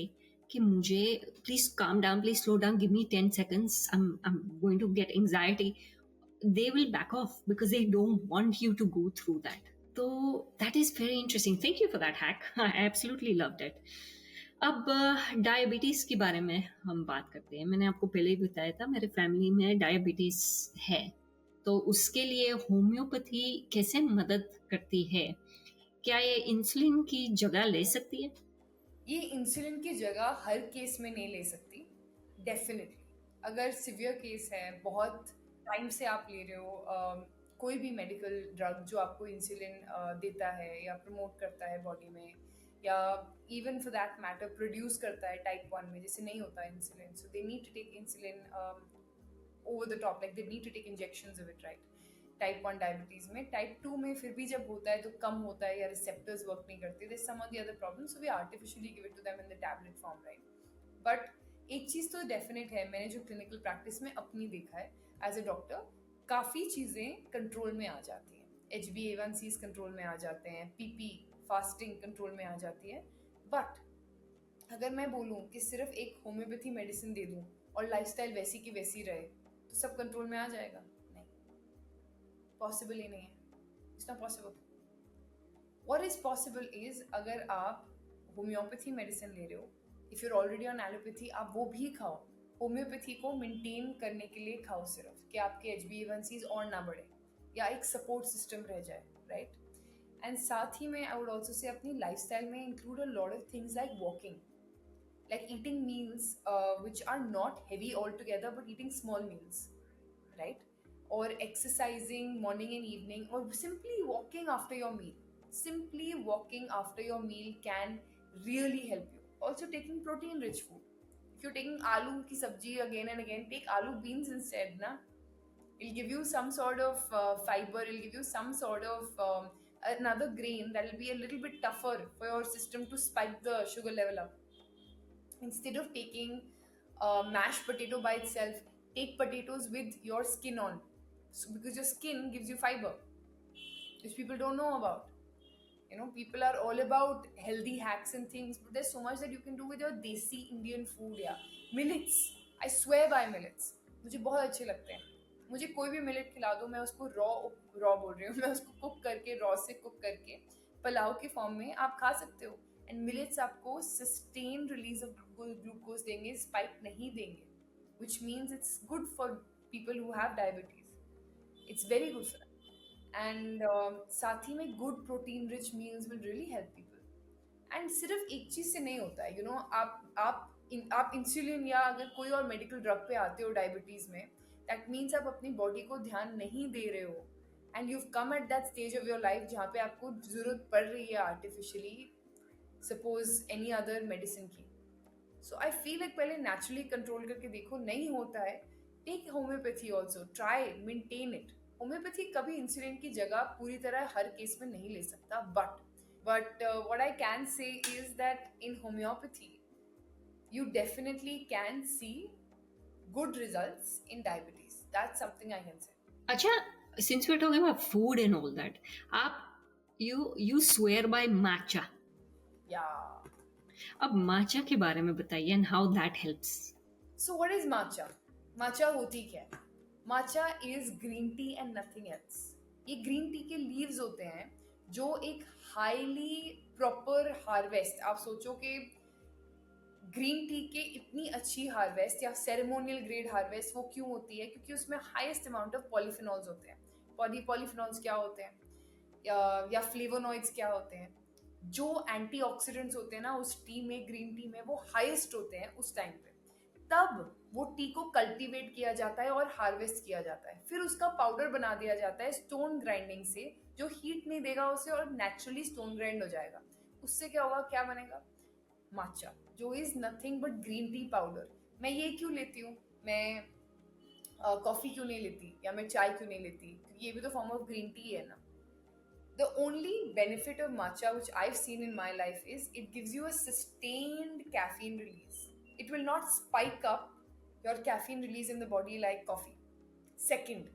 कि मुझे please calm down, please slow down, give me 10 seconds, I'm going to get anxiety, they will back off because they don't want you to go through that. So that is very interesting. Thank you for that hack. I absolutely loved it. अब diabetes के बारे में हम बात करते हैं. मैंने आपको पहले ही बताया था मेरे फैमिली में डायबिटीज है, तो उसके लिए होम्योपैथी कैसे मदद करती है? क्या ये इंसुलिन की जगह ले सकती है? ये इंसुलिन की जगह हर केस में नहीं ले सकती. डेफिनेटली अगर सिवियर केस है, बहुत टाइम से आप ले रहे हो कोई भी मेडिकल ड्रग जो आपको इंसुलिन देता है या प्रमोट करता है बॉडी में, या even for that matter produce करता है टाइप 1 में, जैसे नहीं होता insulin, so they need to take insulin over the top, like they need to take injections of it, right? Type 1 diabetes में. टाइप 2 में फिर भी जब होता है तो कम होता है या रिसेप्टर्स वर्क नहीं करते. There some of the other problems, so we artificially give it to them in the tablet form, right? But एक चीज़ तो डेफिनेट है, मैंने जो क्लिनिकल प्रैक्टिस में अपनी देखा है एज अ डॉक्टर, काफ़ी चीज़ें कंट्रोल में आ जाती हैं. HbA1c कंट्रोल में आ जाते हैं, PP फास्टिंग कंट्रोल में आ जाती है. बट अगर मैं बोलूँ कि सिर्फ एक होम्योपैथी मेडिसिन दे दूँ और लाइफस्टाइल वैसी की वैसी रहे तो सब कंट्रोल में आ जाएगा? नहीं, पॉसिबल ही नहीं है. It's not possible. What is possible is, अगर आप होम्योपैथी मेडिसिन ले रहे हो if you're already on allopathy आप वो भी खाओ, होम्योपैथी को मेंटेन करने के लिए खाओ सिर्फ, कि आपके HbA1cs और ना बढ़े या एक सपोर्ट सिस्टम रह जाए, राइट? एंड साथ ही में आई वुड ऑल्सो से अपनी लाइफस्टाइल में include a lot of things like walking, like eating meals which are not heavy altogether but eating small meals, right? Or exercising morning and evening, or simply walking after your meal. Simply walking after your meal can really help you. Also taking protein rich food. If you're taking aloo ki sabji again and again, take aloo beans instead na. It'll give you some sort of fiber, it'll give you some sort of another grain that will be a little bit tougher for your system to spike the sugar level up. Instead of taking mashed potato by itself, take potatoes with your skin on. So, because your skin gives you fiber, which people don't know about. You know, people are all about healthy hacks and things, but there's so much that you can do with your desi Indian food. Yeah, millets. I swear by millets. मुझे बहुत अच्छे लगते हैं. मुझे कोई भी millet खिला दो, मैं उसको रॉ बोल रही हूँ, मैं उसको कुक करके, रॉ से कुक करके पुलाव के फॉर्म में आप खा सकते हो. एंड मिलेट्स आपको सस्टेन रिलीज ऑफ ग्लूकोज देंगे, स्पाइक नहीं देंगे, which means it's good for people who have diabetes. It's very good for and साथ ही में good protein rich meals will really help people. And सिर्फ एक चीज से नहीं होता है, यू नो, आप इंसुलिन या अगर कोई और मेडिकल ड्रग पे आते हो डायबिटीज में, दैट मीन्स आप अपनी बॉडी को ध्यान नहीं दे रहे हो, and you come at that stage of your life जहाँ पे आपको जरूरत पड़ रही है artificially suppose any other medicine की. सो आई फील लाइक पहले नेचुरली कंट्रोल करके देखो, नहीं होता है, take homeopathy also, try maintain it. Homeopathy कभी इंसुलिन की जगह पूरी तरह हर केस में नहीं ले सकता, but what I can say is that in homeopathy you definitely can see good results in diabetes. That's something I can say. Acha, since we're talking about food and all that, you swear by matcha. Yeah. अब matcha के बारे में बताइए and how that helps. So what is matcha? Matcha होती क्या है? Matcha is green tea and nothing else. ये green tea के leaves होते हैं जो एक highly proper harvest, आप सोचो कि ग्रीन टी के इतनी अच्छी हार्वेस्ट या सेरेमोनियल ग्रेड हार्वेस्ट वो क्यों होती है? क्योंकि उसमें हाईएस्ट अमाउंट ऑफ पॉलीफिनॉल्स होते हैं. पॉलीफिनॉल्स क्या होते हैं, या फ्लेवोनॉइड्स क्या होते हैं? जो एंटीऑक्सीडेंट्स होते हैं ना उस टी में, ग्रीन टी में, वो हाईएस्ट होते हैं उस टाइम पे. तब वो टी को कल्टीवेट किया जाता है और हार्वेस्ट किया जाता है, फिर उसका पाउडर बना दिया जाता है स्टोन ग्राइंडिंग से, जो हीट नहीं देगा उसे और नेचुरली स्टोन ग्राइंड हो जाएगा. उससे क्या होगा, क्या बनेगा? माचा, जो is nothing but green tea powder. मैं ये क्यों लेती हूँ, मैं कॉफी क्यों नहीं लेती, या मैं चाय क्यों नहीं लेती? क्योंकि ये भी तो फॉर्म ऑफ ग्रीन टी है ना. The only benefit of matcha which I've seen in my life is it gives you a sustained caffeine release. It will not spike up your caffeine release in the body like coffee. Second,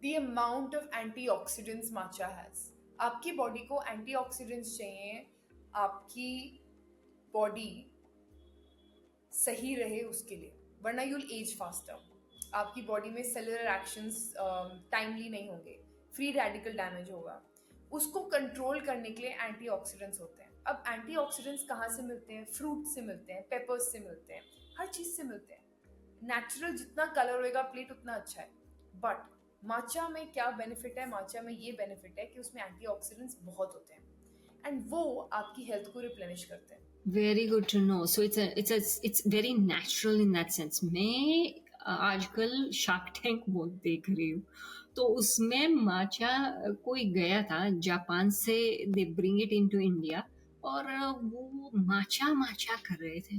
the amount of antioxidants matcha has. आपकी body को antioxidants चाहिए, आपकी body सही रहे उसके लिए, वरना you'll as faster. आपकी बॉडी में सेलुलर एक्शंस टाइमली नहीं होंगे, फ्री रेडिकल डैमेज होगा. उसको कंट्रोल करने के लिए एंटीऑक्सीडेंट्स होते हैं. अब एंटीऑक्सीडेंट्स कहाँ से मिलते हैं? फ्रूट से मिलते हैं, पेपर्स से मिलते हैं, हर चीज से मिलते हैं. नेचुरल जितना कलर होएगा प्लेट उतना अच्छा है. बट माचा में क्या बेनिफिट है? माचा में ये बेनिफिट है कि उसमें एंटीऑक्सीडेंट्स बहुत होते हैं एंड वो आपकी हेल्थ को रिप्लेनिश करते हैं. Very good to know. So it's very natural in that sense. मैं आजकल शार्क टैंक बहुत देख रही हूँ, तो उसमें माचा कोई गया था जापान से, they bring it into India, और वो माचा माचा कर रहे थे.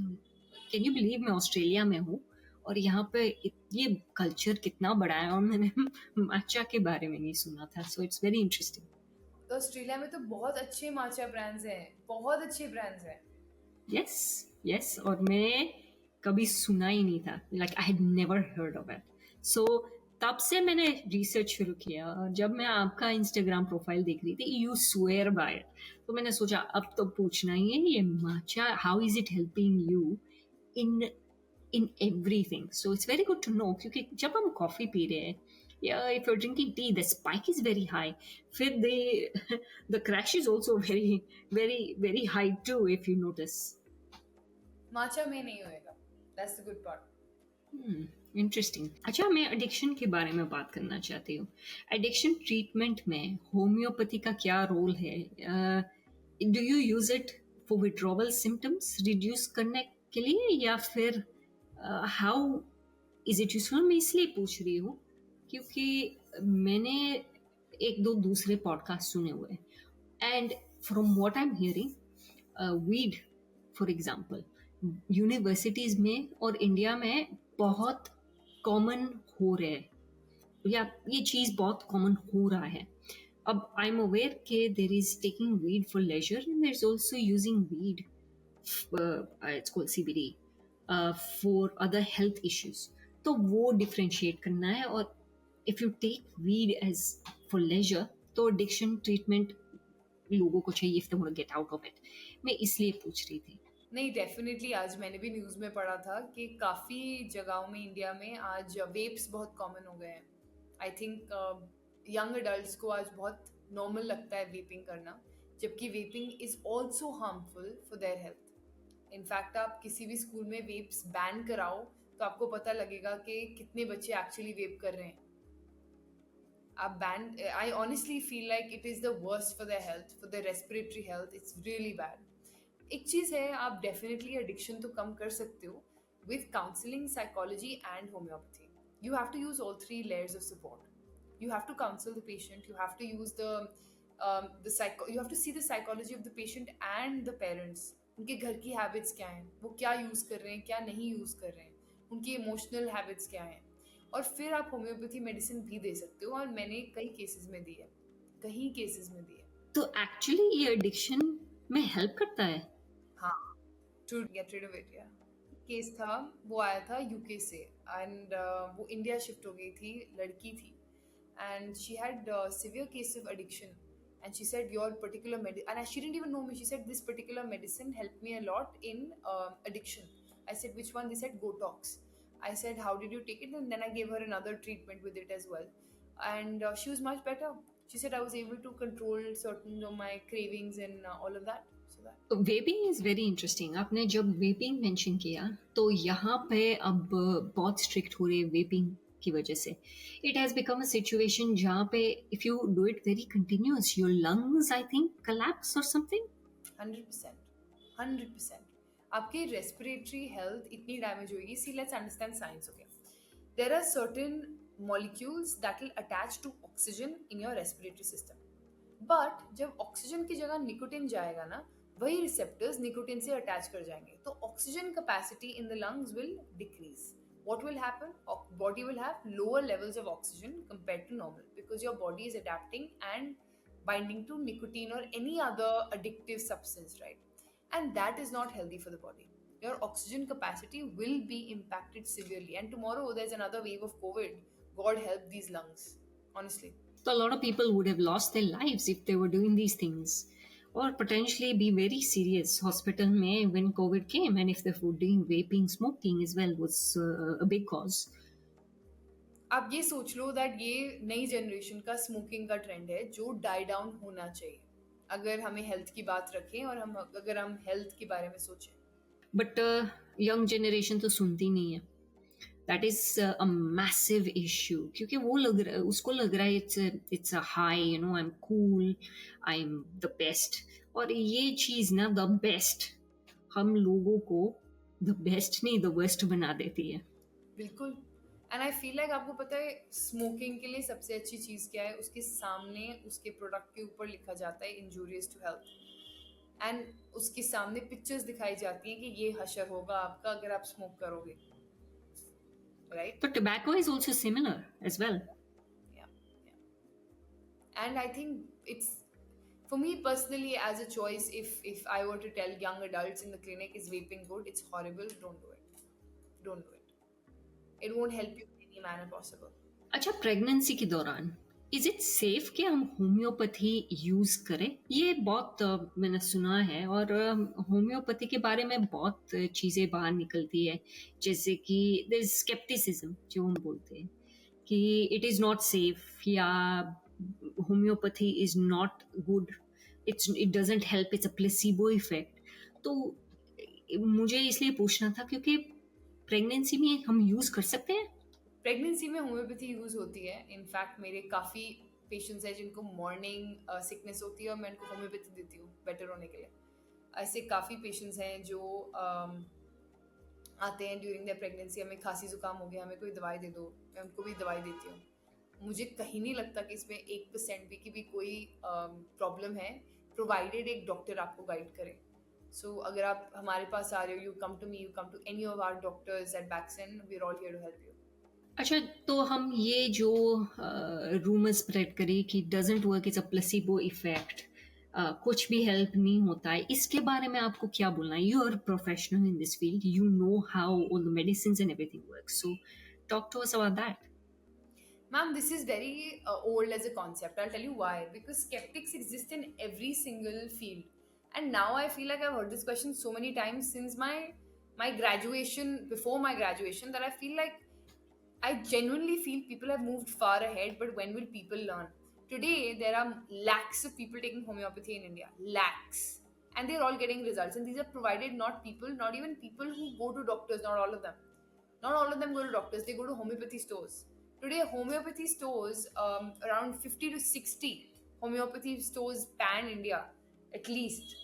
कैन यू बिलीव मैं ऑस्ट्रेलिया में हूँ और यहाँ पे ये कल्चर कितना बड़ा है और मैंने माचा के बारे में नहीं सुना था. सो इट्स वेरी इंटरेस्टिंग. तो ऑस्ट्रेलिया में तो बहुत अच्छे माचा ब्रांड्स हैं, बहुत अच्छे ब्रांड्स हैं. यस, और मैं कभी सुना ही नहीं था, like I had never heard of it. So तब से मैंने रिसर्च शुरू किया, और जब मैं आपका इंस्टाग्राम प्रोफाइल देख रही थी, यू स्वेयर बाय इट, तो मैंने सोचा अब तो पूछना ही है ये matcha, how is it helping you in everything. So it's very good to know, क्योंकि जब हम कॉफी पी रहे हैं, yeah, if you're drinking tea, the spike is very high. The crash is also very, very, very high too, if you notice. माचा में नहीं होएगा. That's the good part. Interesting. अच्छा, मैं एडिक्शन के बारे में बात करना चाहती हूँ. एडिक्शन ट्रीटमेंट में होम्योपैथी का क्या रोल है? Do you use it for withdrawal symptoms reduce करने के लिए, या फिर हाउ इज इट यूजफुल? मैं इसलिए पूछ रही हूँ क्योंकि मैंने एक दो दूसरे पॉडकास्ट सुने हुए हैं, and from what I am hearing, weed for example universities में और इंडिया में बहुत कॉमन हो रहे हैं, या ये चीज बहुत कॉमन हो रहा है. अब आई एम अवेयर कि there is taking weed for leisure and there is also using weed, it's called CBD, for other health issues. तो वो डिफ्रेंशिएट करना है. और if you take weed as for leisure, तो एडिक्शन ट्रीटमेंट लोगों को चाहिए if they want to get out of it. मैं इसलिए पूछ रही थी. नहीं, डेफिनेटली आज मैंने भी न्यूज़ में पढ़ा था कि काफ़ी जगहों में इंडिया में आज वेप्स बहुत कॉमन हो गए हैं. आई थिंक यंग अडल्ट्स को आज बहुत नॉर्मल लगता है वेपिंग करना, जबकि vaping is also harmful for their health. In fact आप किसी भी स्कूल में वेप्स बैन कराओ तो आपको पता लगेगा कि कितने बच्चे एक्चुअली वेप कर रहे हैं. आप ban, I honestly feel like it is the worst for their health, for their respiratory health. It's really bad. एक चीज़ है, आप डेफिनेटली एडिक्शन तो कम कर सकते हो with counselling, psychology and homeopathy. You have to use all three layers of support. You have to counsel the patient. You have to use you have to see the psychology of the patient and the parents. उनके घर की habits क्या हैं, वो क्या use कर रहे हैं, क्या नहीं यूज़ कर रहे हैं, उनकी इमोशनल हैबिट्स क्या हैं, और फिर आप होम्योपैथी मेडिसिन भी दे सकते हो. और मैंने कई केसेस में दी है, कई केसेस में दी है. तो एक्चुअली ये एडिक्शन में हेल्प करता है? हाँ, to get rid of it. या केस था, वो आया था यूके से, एंड वो इंडिया शिफ्ट हो गई थी, लड़की थी, and she had severe case of addiction. And she said, your particular and she didn't even know me. She said, this particular medicine helped me a lot in addiction. I said, which one? They said, Gotox. I said, how did you take it? And then I gave her another treatment with it as well. And she was much better. She said, I was able to control certain of my cravings and all of that. So that. Vaping is very interesting. आपने जब vaping mention किया तो यहाँ पे अब बहुत strict हो रही है वेपिंग की वजह से. It has become a situation जहाँ पे if you do it very continuous, your lungs I think collapse और समथिंग. 100%. 100%. आपकी रेस्पिरेटरी हेल्थ इतनी डैमेज होगी. See, let's understand science. Okay, there are certain molecules that will attach to oxygen in your respiratory system. But जब oxygen की जगह nicotine जाएगा ना, वही रिसेप्टर्स निकोटिन से अटैच कर जाएंगे, तो oxygen capacity in the lungs will decrease. What will happen? Body will have lower levels of oxygen compared to normal, because your body is adapting and binding to nicotine or any other addictive substance, right? And that is not healthy for the body. Your oxygen capacity will be impacted severely, and tomorrow there's another wave of COVID. God help these lungs, honestly. So a lot of people would have lost their lives if they were doing these things, or potentially be very serious hospital में when COVID came, and if they were doing vaping, smoking as well was a big cause. आप ये सोच लो that ये नई generation का smoking का trend है जो डाई डाउन होना चाहिए, अगर हमें हेल्थ की बात रखें और अगर हम हेल्थ के बारे में सोचें. बट यंग जनरेशन तो सुनती नहीं है. That is a massive issue, क्योंकि वो उसको लग रहा है it's a high, you know, I am cool, I am the best. और ये चीज ना, द बेस्ट, हम लोगों को द बेस्ट नहीं द वर्स्ट बना देती है. बिल्कुल. एंड आई फील लाइक आपको पता है स्मोकिंग के लिए सबसे अच्छी चीज़ क्या है? उसके सामने उसके प्रोडक्ट के ऊपर लिखा जाता है इंजूरियस टू हेल्थ, एंड उसके सामने पिक्चर्स दिखाई जाती हैं कि ये हशर होगा आपका अगर आप स्मोक करोगे, राइट? तो tobacco is also similar as well. And I think it's, for me personally, as a choice, if I were to tell young adults in the clinic, is vaping good? It's horrible. Don't do it. Don't do it. It won't help you in any manner possible. अच्छा, pregnancy के दौरान is it safe कि हम homeopathy use करें? ये बहुत मैंने सुना है, और होम्योपैथी के बारे में बहुत चीजें बाहर निकलती है, जैसे कि देयर इज स्केप्टिसिज्म, जो हम बोलते हैं कि इट इज नॉट सेफ, या homeopathy is not good, it doesn't help, it's a placebo effect. तो मुझे इसलिए पूछना था क्योंकि प्रेगनेंसी में हम यूज़ कर सकते हैं? प्रेगनेंसी में होम्योपैथी यूज़ होती है। इनफैक्ट मेरे काफ़ी पेशेंट्स हैं जिनको मॉर्निंग सिकनेस होती है और मैं उनको होम्योपैथी देती हूँ बेटर होने के लिए। ऐसे काफ़ी पेशेंट्स हैं जो आते हैं ड्यूरिंग द प्रेगनेंसी, हमें खांसी जुकाम हो गया, हमें कोई दवाई दे दो, मैं उनको भी दवाई देती हूँ। मुझे कहीं नहीं लगता कि इसमें 1% भी की भी कोई प्रॉब्लम है, प्रोवाइडेड एक डॉक्टर आपको गाइड करे। सो अगर आप हमारे पास आ रहे हो, you come to me, you come to any of our doctors at Baxon, we are all here to help you. अच्छा, तो हम ये जो रूमर स्प्रेड करें कि doesn't work, it's a placebo effect, कुछ भी हेल्प नहीं होता है, इसके बारे में आपको क्या बोलना है? You are professional in this field, you know how all the medicine and everything work, so talk to us about that. Ma'am, this is very old as a concept. I'll tell you why. Because skeptics exist in every single field. And now I feel like I've heard this question so many times since my graduation, before my graduation, that I feel like I genuinely feel people have moved far ahead, but when will people learn? Today, there are lakhs of people taking homeopathy in India. Lakhs. And they're all getting results. And these are provided not people, not even people who go to doctors, not all of them. Not all of them go to doctors, they go to homeopathy stores. Today, homeopathy stores, around 50 to 60 homeopathy stores pan India, at least.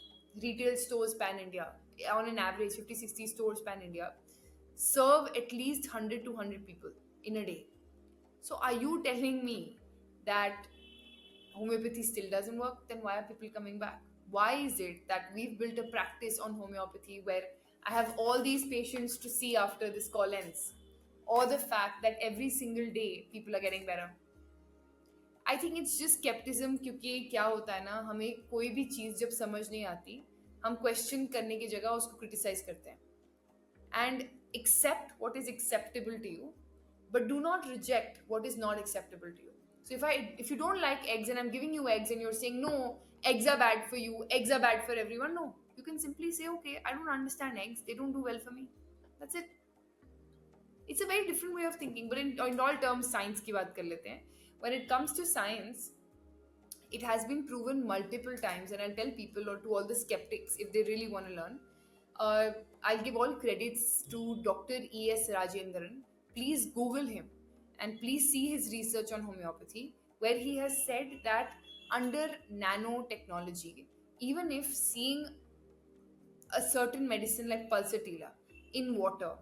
Retail stores pan India, on an average, 50, 60 stores pan India, serve at least 100 to 100 people in a day. So, are you telling me that homeopathy still doesn't work? Then why are people coming back? Why is it that we've built a practice on homeopathy where I have all these patients to see after this call ends? Or the fact that every single day people are getting better? I think it's just scepticism, क्योंकि क्या होता है ना, हमें कोई भी चीज़ जब समझ नहीं आती, हम क्वेश्चन करने की जगह उसको क्रिटिसाइज करते हैं and accept what is acceptable to you, but do not reject what is not acceptable to you. So if you don't like eggs and I'm giving you eggs and you're saying no, eggs are bad for you, eggs are bad for everyone, no, you can simply say okay, I don't understand eggs, they don't do well for me, that's it. It's a very different way of thinking, but in all terms science की बात कर लेते हैं. When it comes to science, it has been proven multiple times, and I'll tell people, or to all the skeptics, if they really want to learn, uh, I'll give all credits to Dr. E.S. Rajendran. Please Google him and please see his research on homeopathy, where he has said that under nanotechnology, even if seeing a certain medicine like pulsatilla in water,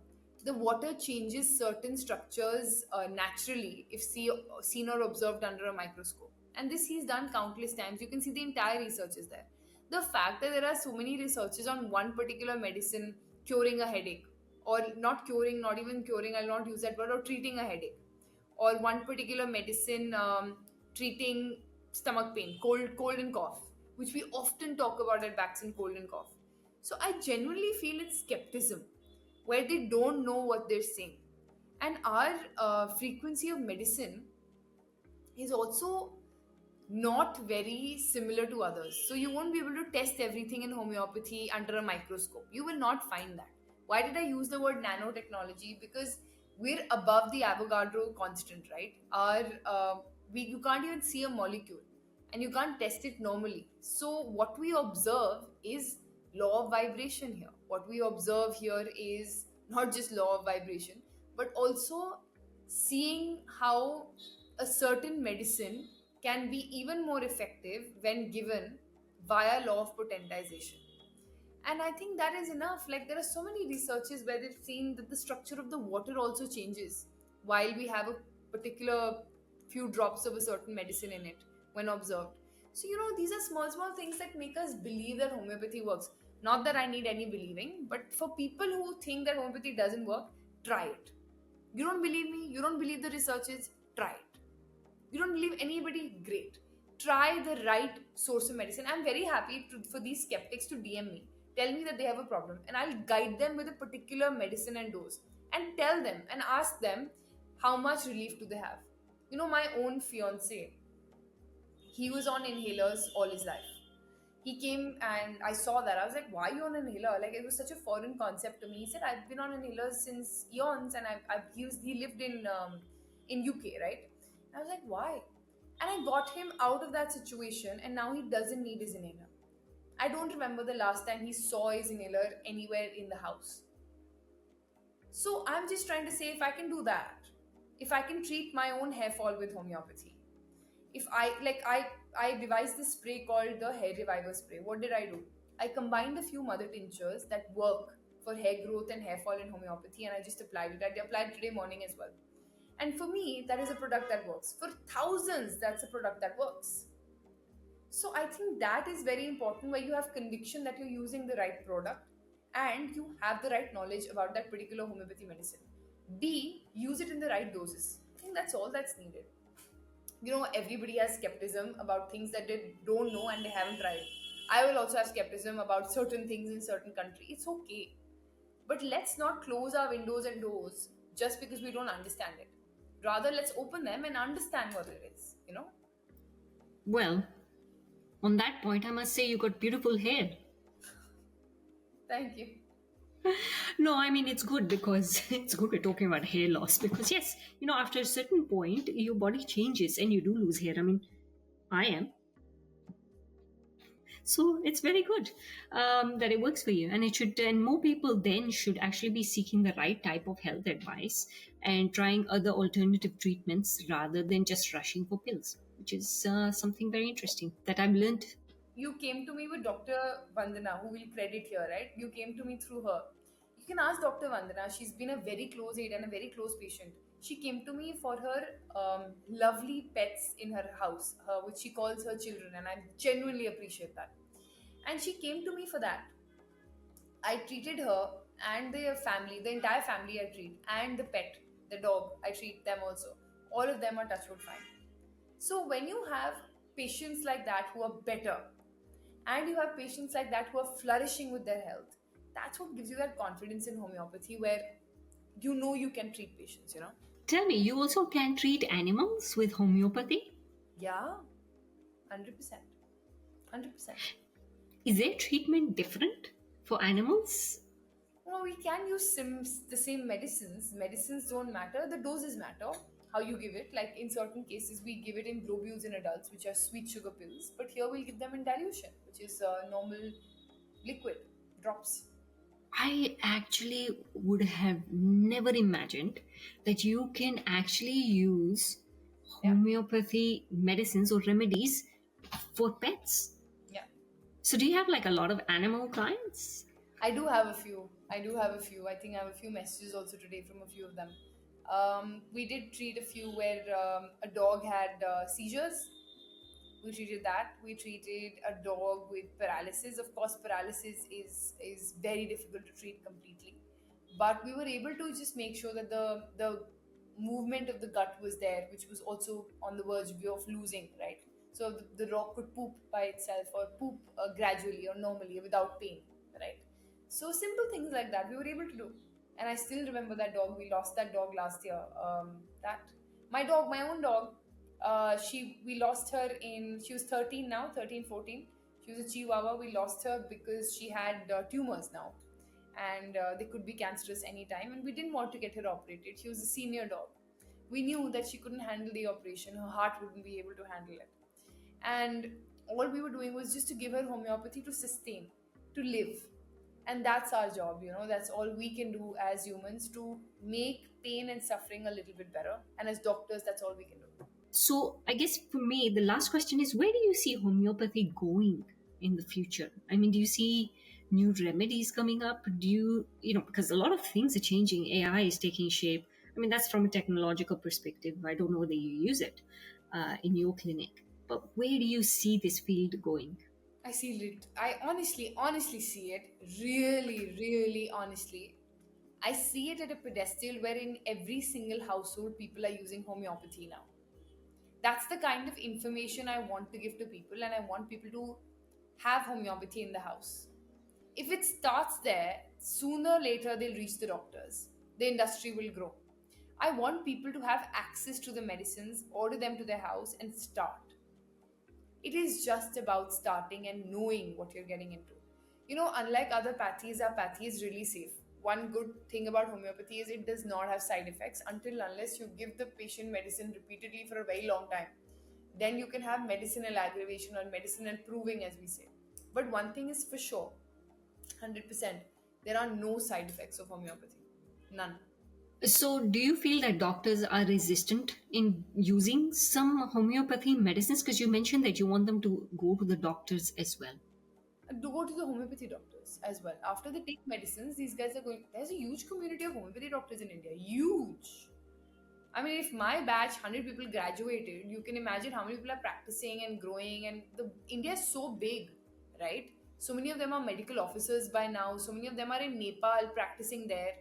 the water changes certain structures naturally if seen or observed under a microscope. And this he's done countless times. You can see the entire research is there. The fact that there are so many researches on one particular medicine curing a headache, or not curing, not even curing, I'll not use that word, or treating a headache, or one particular medicine treating stomach pain, cold and cough, which we often talk about at backs and cold and cough. So I genuinely feel it's skepticism, where they don't know what they're saying. And our frequency of medicine is also not very similar to others. So you won't be able to test everything in homeopathy under a microscope. You will not find that. Why did I use the word nanotechnology? Because we're above the Avogadro constant, right? You can't even see a molecule, and you can't test it normally. So what we observe is law of vibration here. What we observe here is not just law of vibration, but also seeing how a certain medicine can be even more effective when given via law of potentization. And I think that is enough. Like, there are so many researches where they've seen that the structure of the water also changes while we have a particular few drops of a certain medicine in it when observed. So, these are small things that make us believe that homeopathy works. Not that I need any believing, but for people who think that homeopathy doesn't work, try it. You don't believe me, you don't believe the researches, try it. You don't believe anybody, great. Try the right source of medicine. I'm very happy for these skeptics to DM me. Tell me that they have a problem, and I'll guide them with a particular medicine and dose, and tell them and ask them how much relief do they have. My own fiance, he was on inhalers all his life. He came and I saw that. I was like, why are you on an inhaler? Like, it was such a foreign concept to me. He said, I've been on inhalers since eons, and he lived in UK, right? And I was like, why? And I got him out of that situation, and now he doesn't need his inhaler. I don't remember the last time he saw his inhaler anywhere in the house. So I'm just trying to say, if I can do that, if I can treat my own hair fall with homeopathy, if I devised this spray called the hair reviver spray. What did I do? I combined a few mother tinctures that work for hair growth and hair fall in homeopathy, and I just applied it. I applied it today morning as well. And for me, that is a product that works. For thousands, that's a product that works. So I think that is very important, where you have conviction that you're using the right product and you have the right knowledge about that particular homeopathy medicine. B, use it in the right doses. I think that's all that's needed. Everybody has skepticism about things that they don't know and they haven't tried. I will also have skepticism about certain things in certain country. It's okay. But let's not close our windows and doors just because we don't understand it. Rather, let's open them and understand what it is. Well, on that point, I must say you got beautiful hair. Thank you. No, I mean, it's good because it's good we're talking about hair loss because, yes, after a certain point, your body changes and you do lose hair. I mean, I am. So it's very good that it works for you, and more people then should actually be seeking the right type of health advice and trying other alternative treatments rather than just rushing for pills, which is something very interesting that I've learned. You came to me with Dr. Vandana, who we'll credit here, right? You came to me through her. You can ask Dr. Vandana. She's been a very close aide and a very close patient. She came to me for her lovely pets in her house, which she calls her children, and I genuinely appreciate that. And she came to me for that. I treated her and the family, the entire family I treat, and the pet, the dog, I treat them also. All of them are touchwood fine. So when you have patients like that who are better, and you have patients like that who are flourishing with their health, that's what gives you that confidence in homeopathy, where you can treat patients. Tell me, you also can treat animals with homeopathy? Yeah, 100%. 100%. Is their treatment different for animals? Well, we can use the same medicines. Medicines don't matter, the doses matter. How you give it. Like in certain cases, we give it in globules in adults, which are sweet sugar pills, but here we'll give them in dilution, which is normal liquid drops. I actually would have never imagined that you can actually use Yeah. homeopathy medicines or remedies for pets. Yeah. So, do you have like a lot of animal clients? I do have a few. I think I have a few messages also today from a few of them. We did treat a few where a dog had seizures. We treated that. We treated a dog with paralysis. Of course, paralysis is very difficult to treat completely, but we were able to just make sure that the movement of the gut was there, which was also on the verge of losing, right? So the dog could poop by itself, or poop gradually or normally without pain, right? So simple things like that we were able to do. And I still remember that dog. We lost that dog last year. That my own dog, we lost her she was 13 now, 13, 14. She was a Chihuahua. We lost her because she had tumors now, and they could be cancerous anytime, and we didn't want to get her operated. She was a senior dog. We knew that she couldn't handle the operation. Her heart wouldn't be able to handle it. And all we were doing was just to give her homeopathy to sustain, to live. And that's our job. That's all we can do as humans, to make pain and suffering a little bit better. And as doctors, that's all we can do. So, I guess for me, the last question is, where do you see homeopathy going in the future? I mean, do you see new remedies coming up? Do because a lot of things are changing. AI is taking shape. I mean, that's from a technological perspective. I don't know whether you use it in your clinic. But where do you see this field going? I honestly see it. Really, really honestly. I see it at a pedestal where in every single household people are using homeopathy now. That's the kind of information I want to give to people, and I want people to have homeopathy in the house. If it starts there, sooner or later they'll reach the doctors. The industry will grow. I want people to have access to the medicines, order them to their house, and start. It is just about starting and knowing what you're getting into. Unlike other pathies, our pathy is really safe. One good thing about homeopathy is it does not have side effects unless you give the patient medicine repeatedly for a very long time. Then you can have medicinal aggravation or medicinal proving, as we say. But one thing is for sure, 100%, there are no side effects of homeopathy. None. So, do you feel that doctors are resistant in using some homeopathy medicines? Because you mentioned that you want them to go to the doctors as well. Do go to the homeopathy doctors as well. After they take medicines, these guys are going. There's a huge community of homeopathy doctors in India. Huge. I mean, if my batch 100 people graduated, you can imagine how many people are practicing and growing. And the India is so big, right? So many of them are medical officers by now. So many of them are in Nepal practicing there.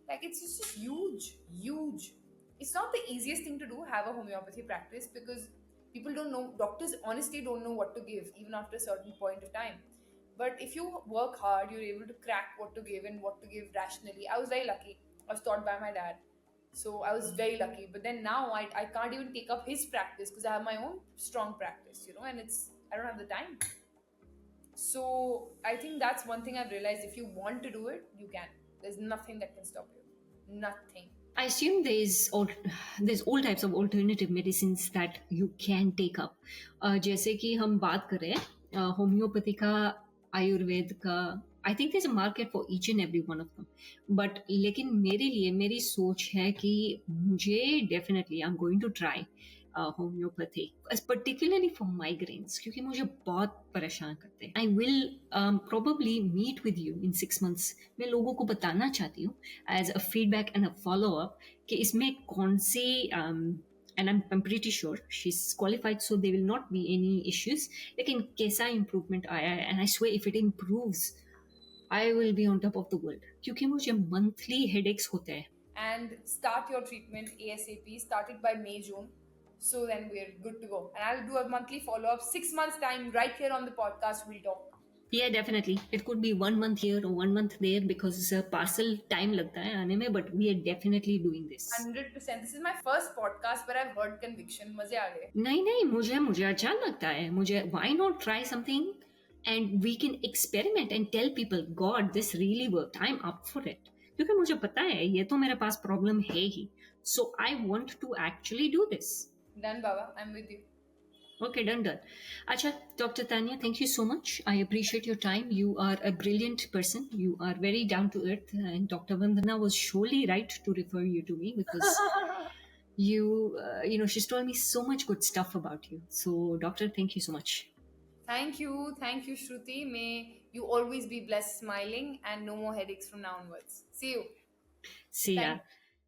Like it's just huge, huge. It's not the easiest thing to do, have a homeopathy practice, because people don't know. Doctors honestly don't know what to give even after a certain point of time. But if you work hard, you're able to crack what to give and what to give rationally. I was very lucky. I was taught by my dad. So I was very lucky. But then now I can't even take up his practice because I have my own strong practice, and I don't have the time. So I think that's one thing I've realized. If you want to do it, you can. There's nothing that can stop you. Nothing. I assume there's all types of alternative medicines that you can take up. जैसे कि हम बात करें homeopathy का, आयुर्वेद का, I think there's a market for each and every one of them. But लेकिन मेरे लिए मेरी सोच है कि मुझे definitely I'm going to try homeopathy, particularly for migraines, क्योंकि मुझे बहुत परेशान करते हैं. I will probably meet with you in 6 months. मैं लोगों को बताना चाहती हूँ as a feedback and a follow up कि इसमें कौन सी and I'm pretty sure she's qualified, so there will not be any issues. लेकिन कैसा improvement आया है, and I swear if it improves, I will be on top of the world. क्योंकि मुझे monthly headaches होते हैं. And start your treatment ASAP. Start it by May, June. So then we're good to go. And I'll do a monthly follow up. 6 months' time, right here on the podcast, we'll talk. Yeah, definitely. It could be 1 month here or 1 month there because parcel time लगता है आने में, but we are definitely doing this. 100%. This is my first podcast where I've heard conviction. मजे आ गए. नहीं मुझे अच्छा लगता है. मुझे why not try something and we can experiment and tell people God this really worked. I'm up for it. क्योंकि मुझे पता है ये तो मेरे पास problem है ही. So I want to actually do this. Done, Baba. I'm with you. Okay, done. Acha, Dr. Tanya, thank you so much. I appreciate your time. You are a brilliant person. You are very down to earth. And Dr. Vandana was surely right to refer you to me because she's told me so much good stuff about you. So, Doctor, thank you so much. Thank you, Shruti. May you always be blessed, smiling, and no more headaches from now onwards. See you. See ya.